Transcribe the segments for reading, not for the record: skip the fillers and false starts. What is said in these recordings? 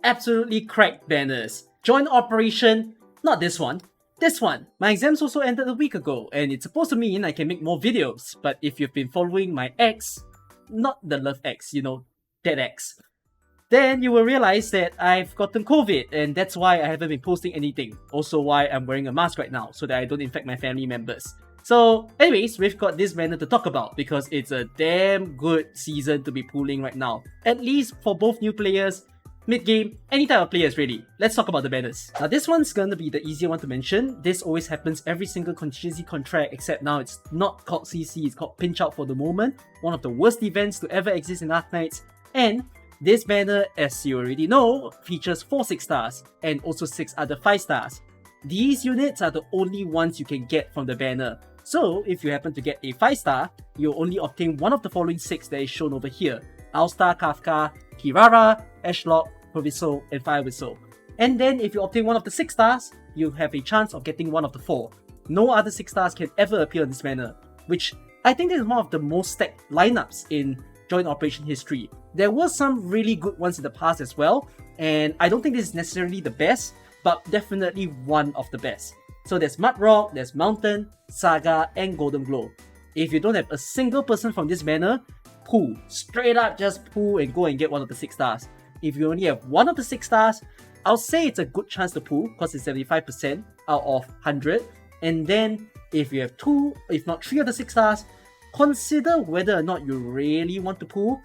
absolutely cracked banners. Join operation, not this one. This one. My exams also ended a week ago, and it's supposed to mean I can make more videos. But if you've been following my ex, not the love ex, that ex, then you will realize that I've gotten COVID, and that's why I haven't been posting anything. Also why I'm wearing a mask right now, so that I don't infect my family members. So anyways, we've got this banner to talk about because it's a damn good season to be pulling right now. At least for both new players, mid-game, any type of players really. Let's talk about the banners. Now this one's gonna be the easier one to mention. This always happens every single contingency contract, except now it's not called CC, it's called Pinch Out for the moment. One of the worst events to ever exist in Arknights. And this banner, as you already know, features 4 6 stars and also 6 other 5 stars. These units are the only ones you can get from the banner. So if you happen to get a 5 star, you'll only obtain one of the following 6 that is shown over here. Alstar, Kafka, Kirara, Ashlock, Proviso, and Fire Whistle. And then if you obtain one of the 6 stars, you have a chance of getting one of the 4. No other 6 stars can ever appear in this banner, which I think is one of the most stacked lineups in joint operation history. There were some really good ones in the past as well, and I don't think this is necessarily the best, but definitely one of the best. So there's Mudrock, there's Mountain, Saga, and Golden Glow. If you don't have a single person from this banner, pull. Straight up just pull and go and get one of the 6 stars. If you only have one of the 6 stars, I'll say it's a good chance to pull because it's 75% out of 100. And then if you have 2, if not 3 of the 6 stars, consider whether or not you really want to pull.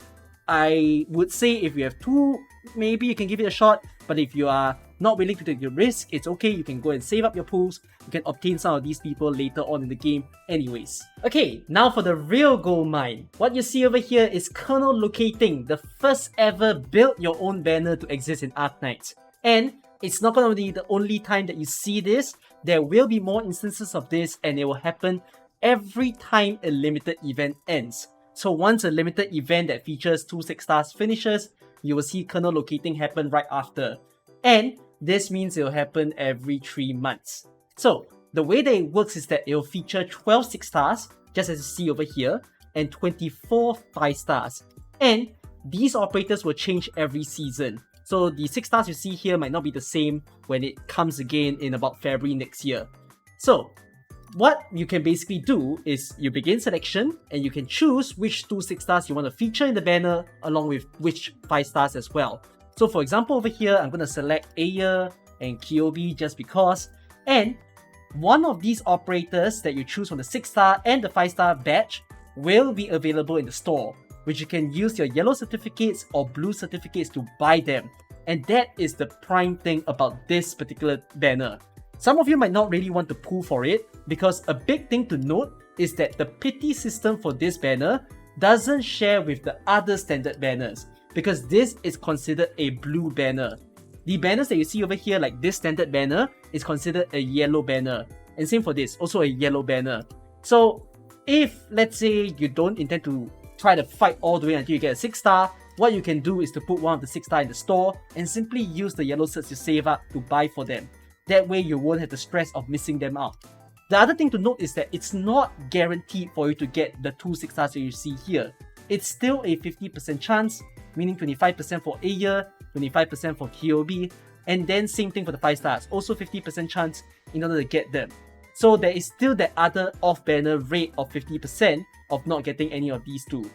I would say if you have 2, maybe you can give it a shot. But if you are not willing to take the risk, it's okay, you can go and save up your pools. You can obtain some of these people later on in the game anyways. Okay, now for the real gold mine. What you see over here is Kernel Locating, the first ever build your own banner to exist in Arknights. And it's not going to be the only time that you see this. There will be more instances of this, and it will happen every time a limited event ends. So once a limited event that features 2 6 stars finishes, you will see Kernel Locating happen right after. And this means it will happen every 3 months. So the way that it works is that it will feature 12 6 stars, just as you see over here, and 24 5 stars. And these operators will change every season. So the 6 stars you see here might not be the same when it comes again in about February next year. So what you can basically do is you begin selection and you can choose which 2 6 stars you want to feature in the banner along with which 5 stars as well. So for example over here, I'm going to select Aya and Kyobi just because. And one of these operators that you choose from the 6 star and the 5 star batch will be available in the store, which you can use your yellow certificates or blue certificates to buy them. And that is the prime thing about this particular banner. Some of you might not really want to pull for it because a big thing to note is that the pity system for this banner doesn't share with the other standard banners because this is considered a blue banner. The banners that you see over here, like this standard banner, is considered a yellow banner. And same for this, also a yellow banner. So if, let's say, you don't intend to try to fight all the way until you get a 6 star, what you can do is to put one of the 6 star in the store and simply use the yellow certs you save up to buy for them. That way you won't have the stress of missing them out. The other thing to note is that it's not guaranteed for you to get the 2 6 stars that you see here. It's still a 50% chance, meaning 25% for Aya, 25% for Kyobi, and then same thing for the 5 stars, also 50% chance in order to get them. So there is still that other off-banner rate of 50% of not getting any of these 2.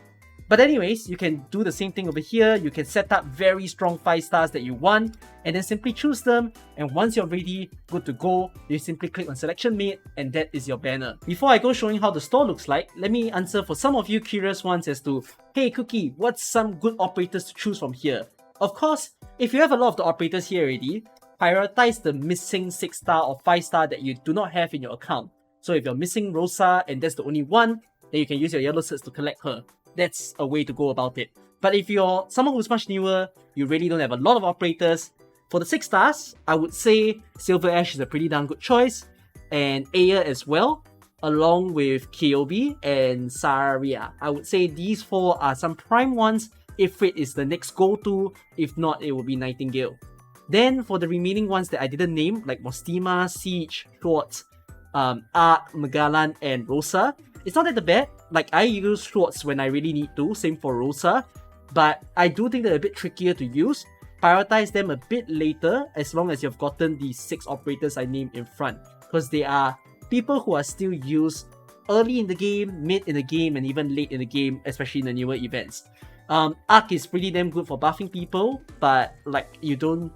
But anyways, you can do the same thing over here. You can set up very strong 5 stars that you want and then simply choose them. And once you're ready, good to go, you simply click on selection made and that is your banner. Before I go showing how the store looks like, let me answer for some of you curious ones as to, hey Cookie, what's some good operators to choose from here? Of course, if you have a lot of the operators here already, prioritize the missing 6 star or 5 star that you do not have in your account. So if you're missing Rosa and that's the only one, then you can use your yellow certs to collect her. That's a way to go about it. But if you're someone who's much newer, you really don't have a lot of operators, for the 6 stars, I would say Silver Ash is a pretty darn good choice, and Aya as well, along with Kyobi and Saria. I would say these 4 are some prime ones. Ifrit is the next go-to, if not it will be Nightingale. Then for the remaining ones that I didn't name, like Mostima, Siege, Schwartz, Ark, Magalan, and Rosa, it's not that bad. Like, I use Schwartz when I really need to, same for Rosa, but I do think they're a bit trickier to use. prioritize them a bit later as long as you've gotten the 6 operators I named in front, because they are people who are still used early in the game, mid in the game, and even late in the game, especially in the newer events. Ark is pretty damn good for buffing people, but like you don't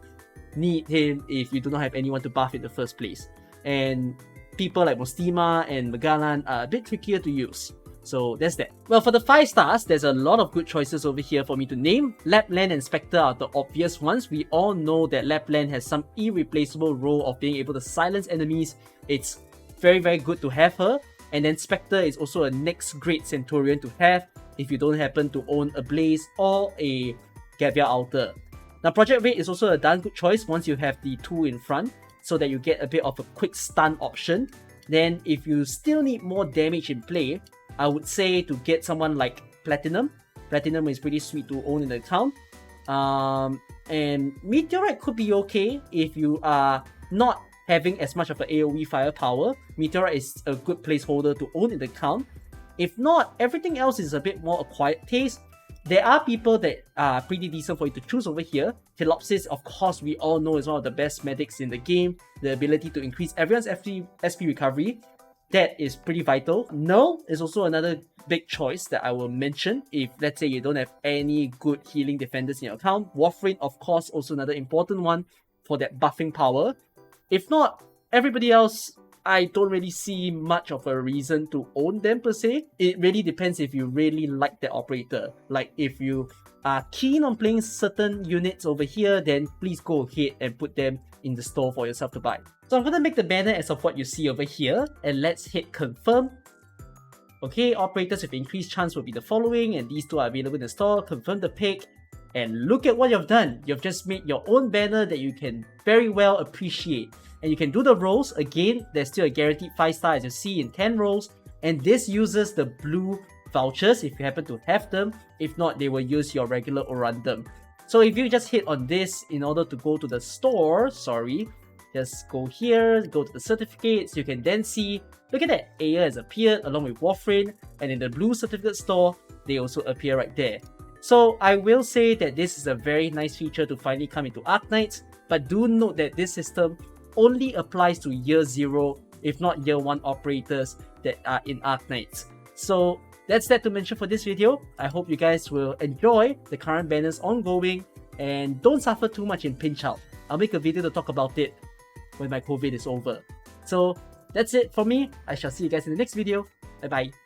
need him if you do not have anyone to buff in the first place. And people like Mostima and Magalan are a bit trickier to use. So that's that. Well, for the 5 stars, there's a lot of good choices over here for me to name. Lapland and Spectre are the obvious ones. We all know that Lapland has some irreplaceable role of being able to silence enemies. It's very, very good to have her. And then Spectre is also a next great Centurion to have if you don't happen to own a Blaze or a Gavia Altar. Now, Project Raid is also a darn good choice once you have the 2 in front, so that you get a bit of a quick stun option. Then, if you still need more damage in play, I would say to get someone like Platinum. Platinum is pretty sweet to own in the account. And Meteorite could be okay if you are not having as much of an AoE firepower. Meteorite is a good placeholder to own in the account. If not, everything else is a bit more acquired taste. There are people that are pretty decent for you to choose over here. Telopsis, of course, we all know is one of the best medics in the game. The ability to increase everyone's SP recovery, that is pretty vital. Null is also another big choice that I will mention if, let's say, you don't have any good healing defenders in your account. Warframe, of course, also another important one for that buffing power. If not, everybody else, I don't really see much of a reason to own them per se. It really depends if you really like that operator. Like if you are keen on playing certain units over here, then please go ahead and put them in the store for yourself to buy. So I'm going to make the banner as of what you see over here, and let's hit confirm. Okay, operators with increased chance will be the following, and these 2 are available in the store. Confirm the pick, and look at what you've done. You've just made your own banner that you can very well appreciate. And you can do the rolls. Again, there's still a guaranteed 5 star as you see in 10 rolls. And this uses the blue vouchers if you happen to have them. If not, they will use your regular Orandum. So if you just hit on this in order to go to the store, just go here, go to the certificates. You can then see, look at that, Aya has appeared along with Warframe. And in the blue certificate store, they also appear right there. So I will say that this is a very nice feature to finally come into Arknights. But do note that this system only applies to year 0, if not year 1 operators that are in Arknights. So that's that to mention for this video. I hope you guys will enjoy the current banners ongoing and don't suffer too much in pinch out. I'll make a video to talk about it when my COVID is over. So that's it for me. I shall see you guys in the next video. Bye bye.